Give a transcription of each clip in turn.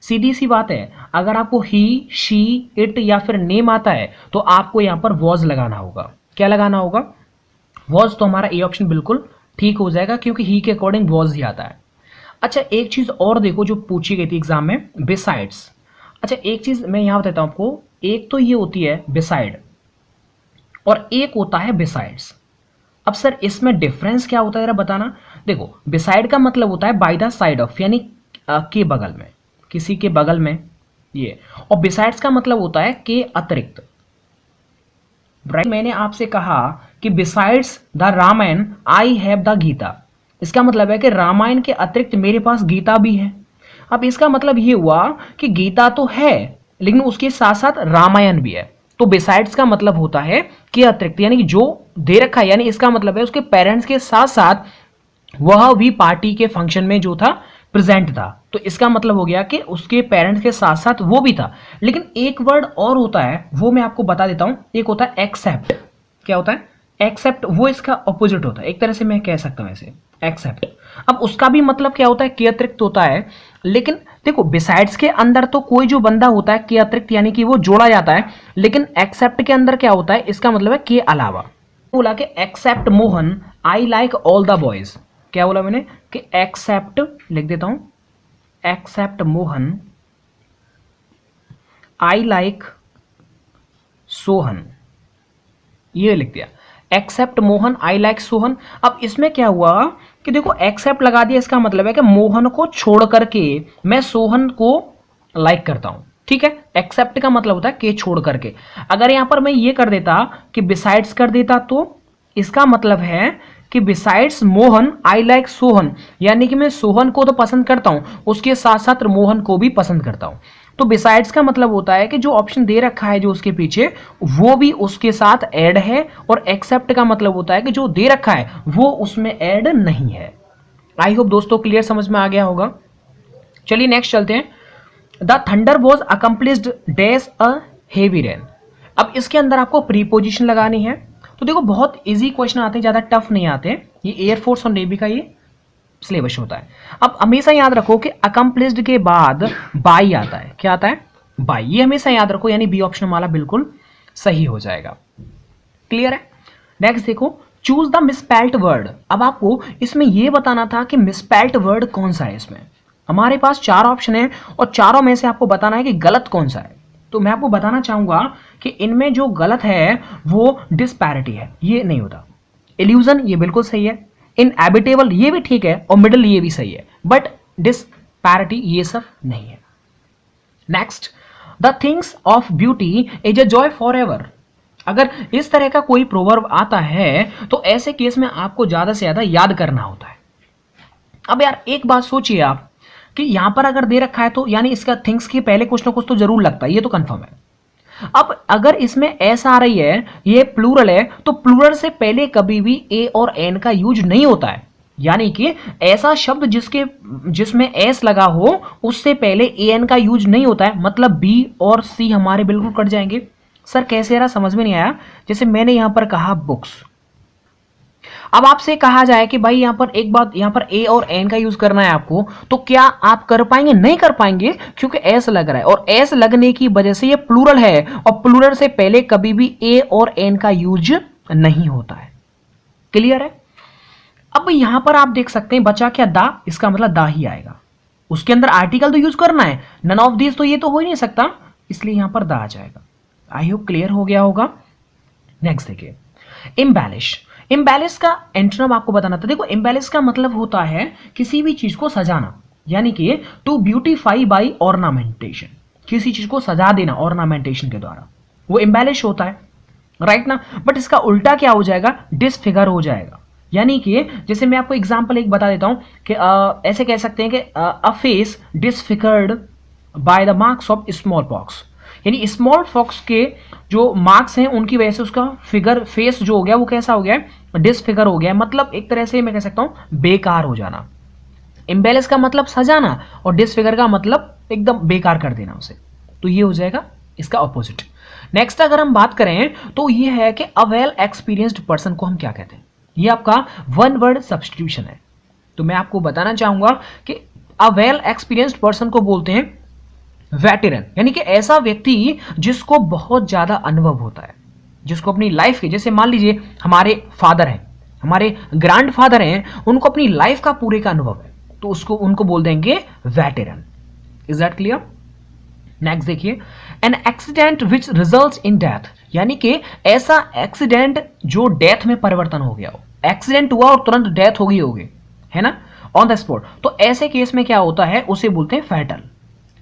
सीधी सी बात है, अगर आपको ही, शी, इट या फिर नेम आता है तो आपको यहां पर वॉज लगाना होगा। क्या लगाना होगा? वॉज। तो हमारा ए ऑप्शन बिल्कुल ठीक हो जाएगा क्योंकि ही के अकॉर्डिंग वॉज ही आता है। अच्छा, एक चीज और देखो जो पूछी गई थी एग्जाम में, बिसाइड्स। अच्छा, एक चीज मैं यहां बताता हूं आपको, एक तो ये होती है बिसाइड और एक होता है बिसाइड्स। अब सर इसमें डिफरेंस क्या होता है जरा बताना। देखो, बिसाइड का मतलब होता है बाय द साइड ऑफ, यानी के बगल में, किसी के बगल में ये। और बिसाइड्स का मतलब होता है के अतिरिक्त। राइट, मैंने आपसे कहा कि besides the Ramayana I have the Gita. इसका मतलब है कि रामायण के अतिरिक्त मेरे पास गीता भी है। अब इसका मतलब ये हुआ कि गीता तो है लेकिन उसके साथ साथ रामायण भी है। तो बिसाइड्स का मतलब होता है कि अतिरिक्त, यानी कि जो दे रखा है, यानी इसका मतलब है उसके पेरेंट्स के साथ साथ वह भी पार्टी के फंक्शन में जो था प्रेजेंट था। तो इसका मतलब हो गया कि उसके पेरेंट्स के साथ साथ वो भी था। लेकिन एक वर्ड और होता है, वो मैं आपको बता देता हूं। एक होता है एक्सेप्ट। क्या होता है? एक्सेप्ट। वो इसका ऑपोजिट होता है, एक तरह से मैं कह सकता हूं ऐसे, एक्सेप्ट। अब उसका भी मतलब क्या होता है? के अतिरिक्त होता है। लेकिन देखो, बिसाइड्स के अंदर तो कोई जो बंदा होता है के अतिरिक्त, यानी कि वो जोड़ा जाता है। लेकिन एक्सेप्ट के अंदर क्या होता है? इसका मतलब है के अलावा। बोला कि except Mohan I like all the boys. क्या बोला मैंने? कि एक्सेप्ट, लिख देता हूं, except Mohan I like Sohan, ये लिख दिया। Except Mohan I like Sohan. अब इसमें क्या हुआ कि देखो, एक्सेप्ट लगा दिया, इसका मतलब है कि मोहन को छोड़ करके मैं सोहन को लाइक करता हूं। ठीक है, एक्सेप्ट का मतलब होता है के छोड़ करके। अगर यहां पर मैं ये कर देता कि बिसाइड्स कर देता, तो इसका मतलब है कि besides Mohan I like Sohan, यानी कि मैं सोहन को तो पसंद करता हूं, उसके साथ साथ मोहन को भी पसंद करता हूं। तो बिसाइड्स का मतलब होता है कि जो ऑप्शन दे रखा है जो उसके पीछे, वो भी उसके साथ ऐड है। और एक्सेप्ट का मतलब होता है कि जो दे रखा है वो उसमें ऐड नहीं है। आई होप दोस्तों क्लियर समझ में आ गया होगा। चलिए नेक्स्ट चलते हैं। The thunder was accomplished dash a heavy rain. अब इसके अंदर आपको प्रीपोजिशन लगानी है। तो देखो, बहुत इजी क्वेश्चन आते हैं, ज्यादा टफ नहीं आते। ये एयरफोर्स और नेवी का ये सिलेबस होता है। अब हमेशा याद रखो कि अकम्प्लिस्ड के बाद बाई आता है। क्या आता है? बाई। ये हमेशा याद रखो, यानी बी ऑप्शन वाला बिल्कुल सही हो जाएगा। क्लियर है? नेक्स्ट देखो, चूज द मिसस्पेल्ड वर्ड। अब आपको इसमें यह बताना था कि मिसस्पेल्ड वर्ड कौन सा है। इसमें हमारे पास 4 ऑप्शन है और चारों में से आपको बताना है कि गलत कौन सा है। तो मैं आपको बताना चाहूंगा कि इनमें जो गलत है वो डिस्पैरिटी है, ये नहीं होता। इल्यूजन, ये बिल्कुल सही है। इनएबिटेबल, ये भी ठीक है। और मिडल, ये भी सही है। बट डिस्पैरिटी, ये सब नहीं है। Next, the things of beauty is a joy for ever. अगर इस तरह का कोई प्रोवर्ब आता है तो ऐसे केस में आपको ज्यादा से ज्यादा याद करना होता है। अब यार एक बात सोचिए आप कि यहां पर अगर दे रखा है तो यानी इसका थिंग्स के पहले कुछ ना कुछ तो जरूर लगता है, ये तो कंफर्म है। अब अगर इसमें एस आ रही है, ये प्लूरल है, तो प्लूरल से पहले कभी भी ए और एन का यूज नहीं होता है। यानी कि ऐसा शब्द जिसमें एस लगा हो उससे पहले ए एन का यूज नहीं होता है। मतलब बी और सी हमारे बिल्कुल कट जाएंगे। सर कैसे रहा, समझ में नहीं आया। जैसे मैंने यहां पर कहा बुक्स। अब आपसे कहा जाए कि भाई यहां पर एक बात, यहां पर ए और एन का यूज करना है आपको, तो क्या आप कर पाएंगे? नहीं कर पाएंगे, क्योंकि एस लग रहा है और एस लगने की वजह से ये प्लूरल है और प्लूरल से पहले कभी भी ए और एन का यूज नहीं होता है। क्लियर है? अब यहां पर आप देख सकते हैं बचा क्या? दा। इसका मतलब दा ही आएगा। उसके अंदर आर्टिकल तो यूज करना है, नन ऑफ दिस तो ये तो हो ही नहीं सकता, इसलिए यहां पर दा आ जाएगा। आई होप क्लियर हो गया होगा। नेक्स्ट देखिए, इम्बैलिश। इम्बैलिश का एंटोनिम आपको बताना था। देखो, इम्बैलिश का मतलब होता है किसी भी चीज को सजाना, यानी कि टू ब्यूटीफाई बाई ऑर्नामेंटेशन। किसी चीज को सजा देना ऑर्नामेंटेशन के द्वारा, वो इम्बैलिश होता है। राइट ना? बट इसका उल्टा क्या हो जाएगा? डिसफिगर हो जाएगा। यानी कि जैसे मैं आपको एग्जांपल एक बता देता हूं कि ऐसे कह सकते हैं कि अ face disfigured by the marks of small pox. यानी स्मॉल पॉक्स के जो मार्क्स हैं उनकी वजह से उसका फिगर, फेस जो हो गया वो कैसा हो गया? डिसफिगर हो गया। मतलब एक तरह से मैं कह सकता हूं बेकार हो जाना। इम्बैलेंस का मतलब सजाना और डिसफिगर का मतलब एकदम बेकार कर देना उसे। तो ये हो जाएगा इसका ऑपोजिट। नेक्स्ट अगर हम बात करें तो ये है कि अ वेल एक्सपीरियंस्ड पर्सन को हम क्या कहते हैं? ये आपका वन वर्ड सब्स्टिट्यूशन है। तो मैं आपको बताना चाहूंगा कि अ वेल एक्सपीरियंस्ड पर्सन को बोलते हैं वेटेरन यानी कि ऐसा व्यक्ति जिसको बहुत ज्यादा अनुभव होता है, जिसको अपनी लाइफ के, जैसे मान लीजिए हमारे फादर हैं, हमारे ग्रैंड फादर हैं, उनको अपनी लाइफ का पूरे का अनुभव है, तो उसको उनको बोल देंगे veteran. Is that clear? Next देखिए, an accident which results in death, यानी कि ऐसा एक्सीडेंट जो डेथ में परिवर्तन हो गया हो। एक्सीडेंट हुआ और तुरंत डेथ हो गई होगी, है ना, ऑन द स्पॉट, तो ऐसे केस में क्या होता है, उसे बोलते हैं फैटल।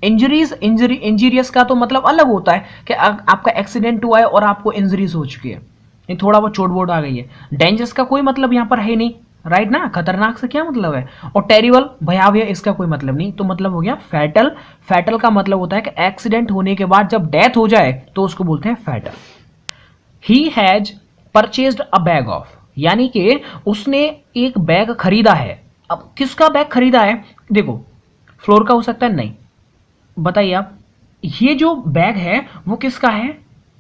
इंजीरियस का तो मतलब अलग होता है कि आपका एक्सीडेंट हुआ है और आपको इंजरीज हो चुकी है, ये थोड़ा बहुत चोट वोट आ गई है। डेंजरस का कोई मतलब यहां पर है नहीं, राइट ना, खतरनाक से क्या मतलब है, और टेरिबल भयावह इसका कोई मतलब नहीं, तो मतलब हो गया फैटल। फैटल का मतलब होता है कि एक्सीडेंट होने के बाद जब डेथ हो जाए तो उसको बोलते हैं fatal. He has purchased a bag of, यानी कि उसने एक बैग खरीदा है। अब किसका बैग खरीदा है, देखो फ्लोर का हो सकता है, नहीं, बताइए आप, ये जो बैग है वो किसका है,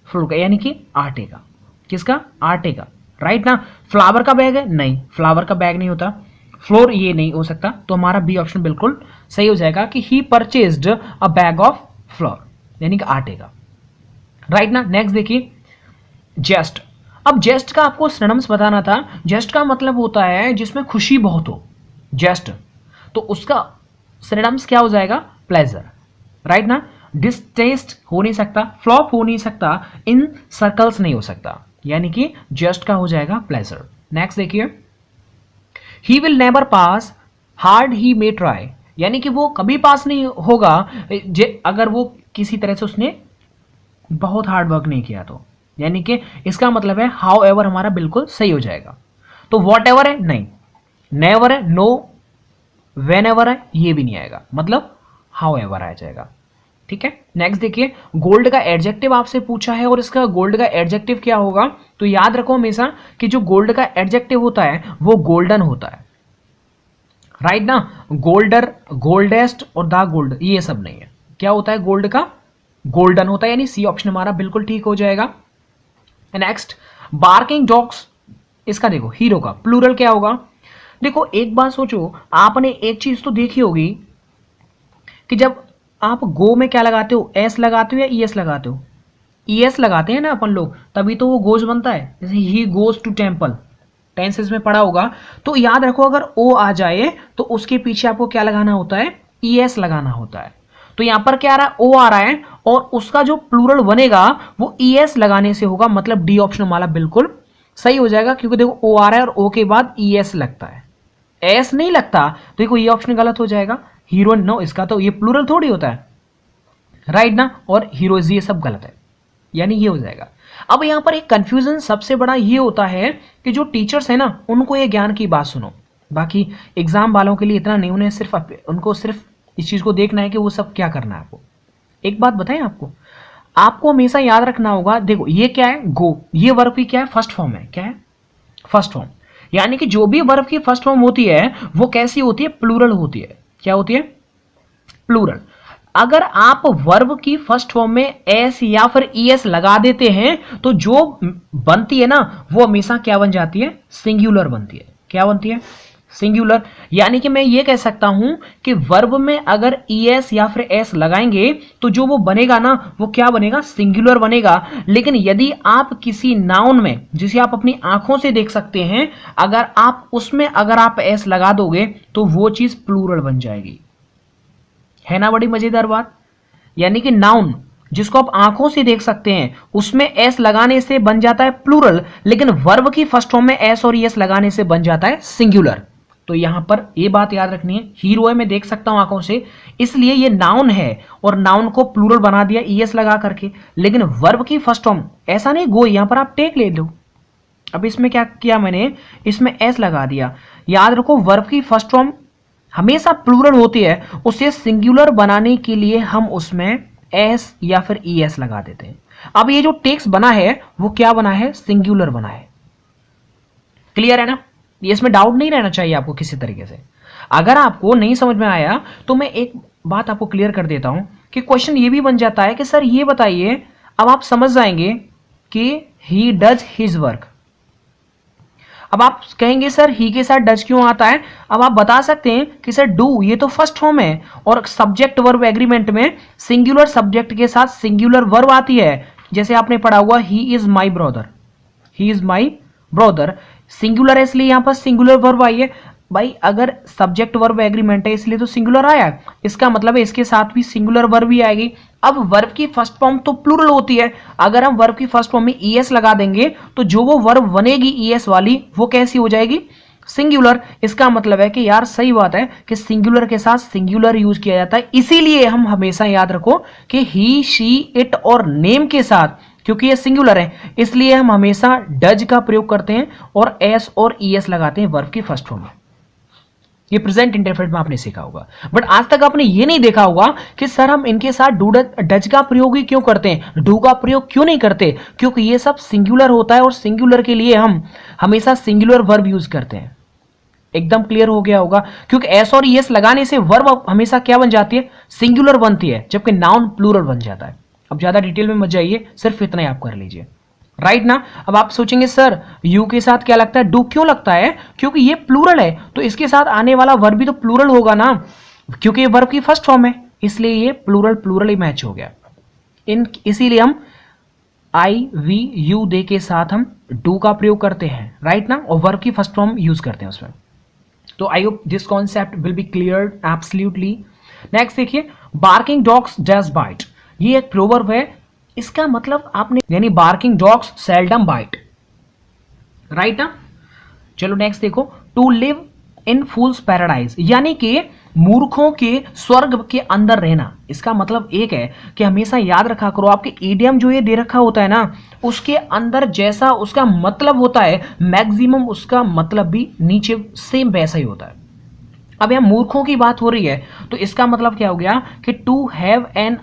फ्लोर का, यानी कि आटे का। किसका, आटे का, राइट ना। फ्लावर का बैग है, नहीं, फ्लावर का बैग नहीं होता, फ्लोर ये नहीं हो सकता, तो हमारा बी ऑप्शन बिल्कुल सही हो जाएगा कि he purchased a bag of flour, यानी कि आटे का, राइट ना। नेक्स्ट देखिए, जेस्ट। अब जेस्ट का आपको सिनोनिम्स बताना था। जेस्ट का मतलब होता है जिसमें खुशी बहुत हो, जेस्ट, तो उसका सिनोनिम्स क्या हो जाएगा, प्लेजर, राइट ना। डिस्टेस्ट हो नहीं सकता, फ्लॉप हो नहीं सकता, इन सर्कल्स नहीं हो सकता, यानी कि जस्ट का हो जाएगा प्लेजर। नेक्स्ट देखिए, he will never pass hard he may try, यानी कि वो कभी पास नहीं होगा अगर वो किसी तरह से उसने बहुत हार्ड वर्क नहीं किया तो, यानी कि इसका मतलब है हाउ एवर हमारा बिल्कुल सही हो जाएगा। तो वॉट एवर है, नहीं, नेवर है, नो, वेन एवर है, ये भी नहीं आएगा, मतलब हाउ एवर आ जाएगा, ठीक है। नेक्स्ट देखिए, गोल्ड का एडजेक्टिव आपसे पूछा है और इसका गोल्ड का एडजेक्टिव क्या होगा, तो याद रखो हमेशा कि जो गोल्ड का एडजेक्टिव होता है वो गोल्डन होता है, राइट ना। गोल्डर, गोल्डेस्ट और द गोल्ड ये सब नहीं है, क्या होता है गोल्ड का, गोल्डन होता है, यानी सी ऑप्शन हमारा बिल्कुल ठीक हो जाएगा। नेक्स्ट, बार्किंग डॉग्स, इसका देखो हीरो का प्लूरल क्या होगा। देखो एक बात सोचो, आपने एक चीज तो देखी होगी कि जब आप गो में क्या लगाते हो, एस लगाते हो या ई एस लगाते हो, ई एस लगाते हैं ना अपन लोग, तभी तो वो गोज बनता है। जैसे ही गोज टू टेम्पल, टेंसेस में पढ़ा होगा, तो याद रखो अगर ओ आ जाए तो उसके पीछे आपको क्या लगाना होता है, ई एस लगाना होता है। तो यहां पर क्या आ रहा है, ओ आ रहा है और उसका जो प्लूरल बनेगा वो ई एस लगाने से होगा, मतलब डी ऑप्शन हमारा बिल्कुल सही हो जाएगा, क्योंकि देखो ओ आ रहा है और ओ के बाद ई एस लगता है, एस नहीं लगता, तो देखो ये ऑप्शन गलत हो जाएगा। हीरोइन, नो, इसका तो ये प्लूरल थोड़ी होता है, राइट ना, और हीरोज ये सब गलत है, यानी ये हो जाएगा। अब यहां पर एक कंफ्यूजन सबसे बड़ा ये होता है कि जो टीचर्स है ना उनको ये ज्ञान की बात सुनो, बाकी एग्जाम वालों के लिए इतना नहीं, उन्हें सिर्फ उनको सिर्फ इस चीज को देखना है कि वो सब क्या करना है। आपको एक बात बताएं, आपको हमेशा याद रखना होगा, देखो ये क्या है, गो, ये वर्ब की क्या है, फर्स्ट फॉर्म है, क्या है, फर्स्ट फॉर्म, यानी कि जो भी वर्ब की फर्स्ट फॉर्म होती है वो कैसी होती है, प्लूरल होती है। क्या होती है, प्लूरल। अगर आप वर्ब की फर्स्ट फॉर्म में एस या फिर ई एस लगा देते हैं तो जो बनती है ना वो हमेशा क्या बन जाती है, सिंगुलर बनती है। क्या बनती है, सिंगुलर। यानी कि मैं ये कह सकता हूं कि वर्ब में अगर ई एस या फिर एस लगाएंगे तो जो वो बनेगा ना वो क्या बनेगा, सिंगुलर बनेगा। लेकिन यदि आप किसी नाउन में, जिसे आप अपनी आंखों से देख सकते हैं, अगर आप उसमें अगर आप एस लगा दोगे तो वो चीज प्लूरल बन जाएगी, है ना, बड़ी मजेदार बात। यानी कि नाउन जिसको आप आंखों से देख सकते हैं उसमें एस लगाने से बन जाता है प्लूरल, लेकिन वर्ब की फर्स्ट फॉर्म में एस और एस लगाने से बन जाता है सिंगुलर। तो यहां पर ये बात याद रखनी है, हीरो है मैं देख सकता हूं आंखों से, इसलिए ये नाउन है और नाउन को प्लूरल बना दिया ईएस लगा करके, लेकिन वर्ब की फर्स्ट फॉर्म ऐसा नहीं, गो यहां पर आप टेक ले लो। अब इसमें क्या किया मैंने, इसमें एस लगा दिया। याद रखो वर्ब की फर्स्ट फॉर्म हमेशा प्लूरल होती है, उसे सिंगुलर बनाने के लिए हम उसमें एस या फिर ई एस लगा देते हैं। अब ये जो टेक्स्ट बना है वो क्या बना है, सिंगुलर बना है। क्लियर है ना, ये इसमें डाउट नहीं रहना चाहिए आपको किसी तरीके से। अगर आपको नहीं समझ में आया तो मैं एक बात आपको क्लियर कर देता हूं कि क्वेश्चन ये भी बन जाता है कि सर ये बताइए, अब आप समझ जाएंगे कि ही डज हिज वर्क। अब आप कहेंगे सर ही के साथ डज क्यों आता है? अब आप बता सकते हैं कि सर डू ये तो फर्स्ट फॉर्म है और सब्जेक्ट वर्ब एग्रीमेंट में सिंगुलर सब्जेक्ट के साथ सिंगुलर वर्ब आती है। जैसे आपने पढ़ा हुआ he is my brother, he is my brother, singular है इसलिए यहां पर सिंगुलर वर्ब आई है। भाई अगर सब्जेक्ट वर्ब एग्रीमेंट है इसलिए तो सिंगुलर आया, इसका मतलब है इसके साथ भी सिंगुलर वर्ब भी आएगी। अब वर्ब की फर्स्ट फॉर्म तो प्लूरल होती है, अगर हम वर्ब की फर्स्ट फॉर्म में ईएस लगा देंगे तो जो वो वर्ब बनेगी ईएस वाली वो कैसी हो जाएगी? सिंगुलर। इसका मतलब है कि यार सही बात है कि सिंगुलर के साथ सिंगुलर यूज किया जाता है, इसीलिए हम हमेशा याद रखो कि ही शी इट और नेम के साथ, क्योंकि ये सिंगुलर है इसलिए हम हमेशा डज का प्रयोग करते हैं और एस और ईएस लगाते हैं वर्ब की फर्स्ट फॉर्म में। ये प्रेजेंट इंडेफिनिट में आपने सीखा होगा, बट आज तक आपने ये नहीं देखा होगा कि सर हम इनके साथ डू डज का प्रयोग ही क्यों करते हैं, डू का प्रयोग क्यों नहीं करते, क्योंकि ये सब सिंगुलर होता है और सिंगुलर के लिए हम हमेशा सिंगुलर वर्ब यूज करते हैं। एकदम क्लियर हो गया होगा, क्योंकि एस और ईएस लगाने से वर्ब हमेशा क्या बन जाती है? सिंगुलर बनती है, जबकि नाउन प्लूरल बन जाता है। अब ज्यादा डिटेल में मत जाइए, सिर्फ इतना ही आप कर लीजिए, राइट ना। अब आप सोचेंगे सर यू के साथ क्या लगता है? डू क्यों लगता है? क्योंकि ये प्लूरल है तो इसके साथ आने वाला वर्ब भी तो प्लूरल होगा ना, क्योंकि ये वर्ब की फर्स्ट फॉर्म है, इसलिए ये प्लूरल प्लूरल ही मैच हो गया। इसीलिए हम आई वी यू दे के साथ हम डू का प्रयोग करते हैं, राइट ना, और वर्ब की फर्स्ट फॉर्म यूज करते हैं उसमें। तो I hope this concept will be clear absolutely. Next देखिए, बार्किंग डॉग्स डज बाइट, ये एक प्रोवर्ब है, इसका मतलब आपने यानी barking dogs seldom bite, right ना। चलो नेक्स्ट देखो, to live in fool's paradise, यानी कि मूर्खों के स्वर्ग के अंदर रहना। इसका मतलब एक है कि हमेशा याद रखा करो, आपके ईडियम जो ये दे रखा होता है ना, उसके अंदर जैसा उसका मतलब होता है मैक्सिमम उसका मतलब भी नीचे सेम वैसा ही होता है। अब यहां मूर्खों की बात हो रही है तो इसका मतलब क्या हो गया कि to have an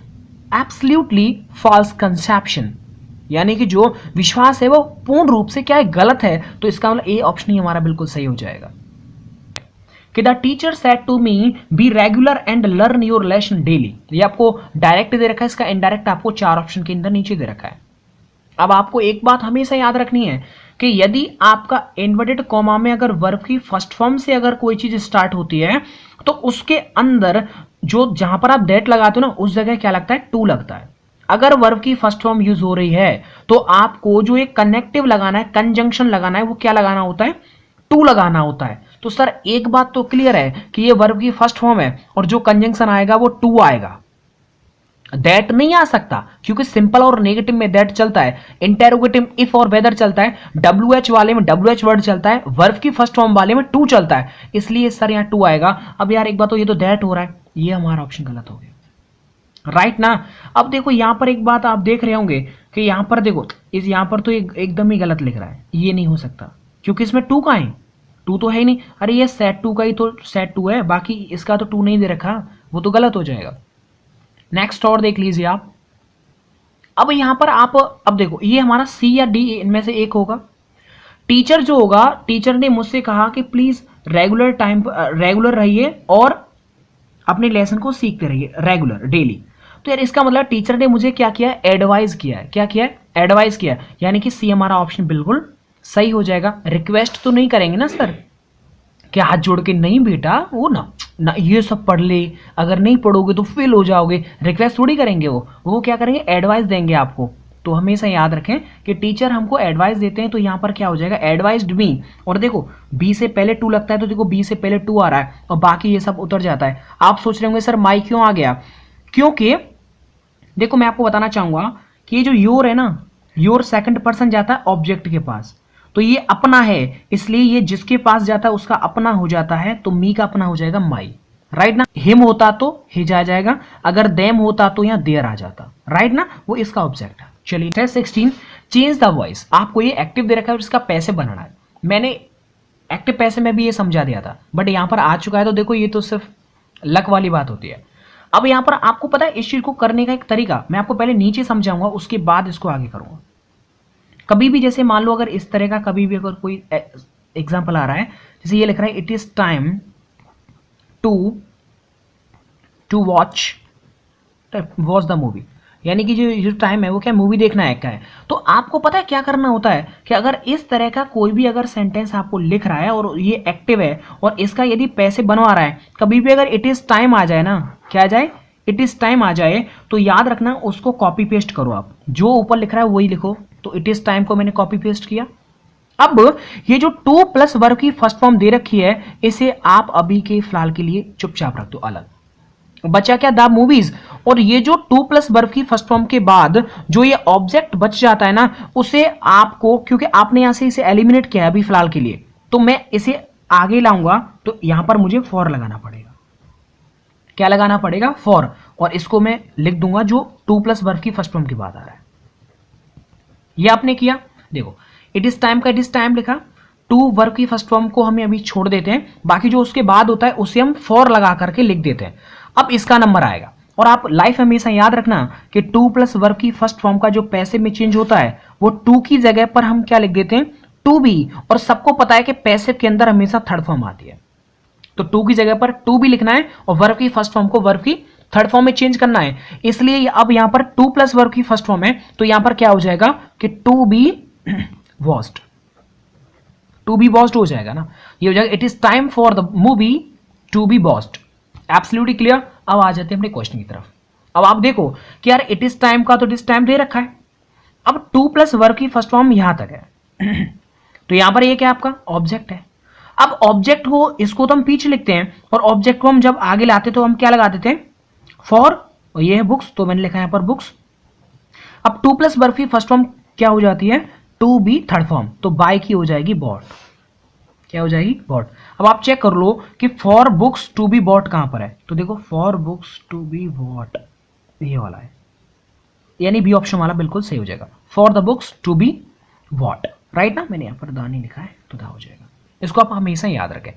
absolutely false conception, यानी कि जो विश्वास है वो पूर्ण रूप से क्या है? गलत है। तो इसका मतलब ए ऑप्शन ही हमारा बिल्कुल सही हो जाएगा कि the teacher said to me be regular and learn your lesson daily. ये आपको डायरेक्ट दे रखा है, इसका इनडायरेक्ट आपको 4 ऑप्शन के अंदर नीचे दे रखा है। अब आपको एक बात हमेशा याद रखनी है कि यदि आपका इन्वर्टेड कॉमा में अगर वर्ब की फर्स्ट फॉर्म से अगर कोई चीज स्टार्ट होती है तो उसके अंदर जो जहां पर आप दैट लगाते हो ना उस जगह क्या लगता है? टू लगता है। अगर वर्ब की फर्स्ट फॉर्म यूज हो रही है तो आपको जो एक कनेक्टिव लगाना है, कंजंक्शन लगाना है, वो क्या लगाना होता है? टू लगाना होता है। तो सर एक बात तो क्लियर है कि ये वर्ब की फर्स्ट फॉर्म है और जो कंजंक्शन आएगा वो टू आएगा, दैट नहीं आ सकता, क्योंकि सिंपल और नेगेटिव में दैट चलता है, इंटेरोगेटिव इफ और वेदर चलता है, WH वाले में WH वर्ड चलता है, वर्ब की फर्स्ट फॉर्म वाले में टू चलता है, इसलिए सर यहाँ टू आएगा। अब यार एक बात तो ये तो दैट हो रहा है, ये हमारा ऑप्शन गलत हो गया, राइट ना। अब देखो यहां पर एक बात आप देख रहे होंगे कि यहां पर देखो इस यहां पर तो एकदम ही गलत लिख रहा है, ये नहीं हो सकता क्योंकि इसमें टू का है, टू तो है ही नहीं। अरे ये सेट टू का ही तो सेट टू है, बाकी इसका तो टू नहीं दे रखा, वो तो गलत हो जाएगा। नेक्स्ट और देख लीजिए आप। अब यहां पर आप अब देखो ये हमारा सी या डी इनमें से एक होगा। टीचर जो होगा, टीचर ने मुझसे कहा कि प्लीज रेगुलर रहिए और अपने लेसन को सीखते रहिए रेगुलर डेली। तो यार इसका मतलब टीचर ने मुझे क्या किया? एडवाइज किया है। क्या किया है? एडवाइज किया, यानी कि सी हमारा ऑप्शन बिल्कुल सही हो जाएगा। रिक्वेस्ट तो नहीं करेंगे ना सर, क्या हाथ जोड़ के नहीं बेटा वो ना ये सब पढ़ ले, अगर नहीं पढ़ोगे तो फेल हो जाओगे, रिक्वेस्ट थोड़ी करेंगे वो क्या करेंगे? एडवाइस देंगे आपको। तो हमेशा याद रखें कि टीचर हमको एडवाइस देते हैं, तो यहां पर क्या हो जाएगा? एडवाइस्ड मी। और देखो बी से पहले टू लगता है तो देखो बी से पहले टू आ रहा है और बाकी ये सब उतर जाता है। आप सोच रहे होंगे सर माई क्यों आ गया? क्योंकि देखो मैं आपको बताना चाहूंगा कि ये जो योर है ना, योर सेकंड पर्सन जाता है ऑब्जेक्ट के पास, तो ये अपना है, इसलिए ये जिसके पास जाता है उसका अपना हो जाता है, तो मी का अपना हो जाएगा माई, राइट ना। हिम होता तो हिज आ जाएगा, अगर देम होता तो यहां देयर आ जाता, राइट ना, वो इसका ऑब्जेक्ट है। चलिए 16 चेंज द वॉइस। आपको ये एक्टिव दे रखा है और इसका पैसे बनाना है। मैंने एक्टिव पैसे में भी ये समझा दिया था, बट यहां पर आ चुका है तो देखो ये तो सिर्फ लक वाली बात होती है। अब यहां पर आपको पता है इस चीज को करने का एक तरीका, मैं आपको पहले नीचे समझाऊंगा उसके बाद इसको आगे करूंगा। कभी भी जैसे मान लो अगर इस तरह का कभी भी अगर कोई एग्जाम्पल आ रहा है, जैसे ये लिख रहा है it is time to watch the movie, यानी कि जो टाइम है वो क्या मूवी देखना है क्या है। तो आपको पता है क्या करना होता है कि अगर इस तरह का कोई भी अगर सेंटेंस आपको लिख रहा है और ये एक्टिव है और इसका यदि पैसे बनवा रहा है, कभी भी अगर इट इज टाइम आ जाए ना, क्या आ जाए, इट इज टाइम आ जाए, तो याद रखना उसको कॉपी पेस्ट करो। आप जो ऊपर लिख रहा है वही लिखो। तो इट इज टाइम को मैंने कॉपी पेस्ट किया। अब ये जो टू प्लस वर्ब की फर्स्ट फॉर्म दे रखी है, इसे आप अभी के फिलहाल के लिए चुपचाप रख दो अलग। बचा क्या, द मूवीज। और ये जो टू प्लस वर्ब की फर्स्ट फॉर्म के बाद जो ये ऑब्जेक्ट बच जाता है ना, उसे आपको, क्योंकि आपने यहां से इसे एलिमिनेट किया है अभी फिलहाल के लिए, तो मैं इसे आगे लाऊंगा तो यहां पर मुझे फॉर लगाना पड़ेगा। क्या लगाना पड़ेगा, फॉर। और इसको मैं लिख दूंगा जो टू प्लस वर्ब की फर्स्ट फॉर्म के बाद आ रहा है। ये आपने किया। देखो इट इज टाइम का इट इज टाइम लिखा, टू वर्ब की फर्स्ट फॉर्म को हमें अभी छोड़ देते हैं, बाकी जो उसके बाद होता है उसे हम फॉर लगा करके लिख देते हैं। अब इसका नंबर आएगा। और आप लाइफ हमेशा याद रखना कि टू प्लस वर्ब की फर्स्ट फॉर्म का जो पैसिव में चेंज होता है वो टू की जगह पर हम क्या लिख देते हैं, टू बी। और सबको पता है कि पैसिव के अंदर हमेशा थर्ड फॉर्म आती है, तो टू की जगह पर टू बी लिखना है और वर्ब की फर्स्ट फॉर्म को वर्ब की थर्ड फॉर्म में चेंज करना है। इसलिए अब यहां पर टू प्लस वर्ब की फर्स्ट फॉर्म है, तो यहां पर क्या हो जाएगा कि to be watched, to be watched हो जाएगा ना। ये हो जाएगा it is time for the movie to be watched. Absolutely clear. अब आ जाते हैं अपने क्वेश्चन की तरफ। अब आप देखो कि यार इट इज टाइम का तो इट इज टाइम दे रखा है। अब टू प्लस वर्ब की फर्स्ट फॉर्म यहां तक है तो यहां पर ये क्या आपका ऑब्जेक्ट है। अब ऑब्जेक्ट को, इसको तो हम पीछे लिखते हैं और ऑब्जेक्ट को हम जब आगे लाते तो हम क्या लगा देते हैं, फॉर। और ये है बुक्स, तो मैंने लिखा है यहां पर बुक्स। अब टू प्लस वर्ब की फर्स्ट फॉर्म क्या हो जाती है, टू बी थर्ड फॉर्म, तो बाय की हो जाएगी बॉट। क्या हो जाएगी, बॉट। अब आप चेक कर लो कि for books to be bought कहां पर है, तो देखो for books to be bought ये वाला है, यानी बी ऑप्शन वाला बिल्कुल सही हो जाएगा, for the books to be bought. Right ना, मैंने यहां पर दा नहीं लिखा है तो दा हो जाएगा। इसको आप हमेशा याद रखें।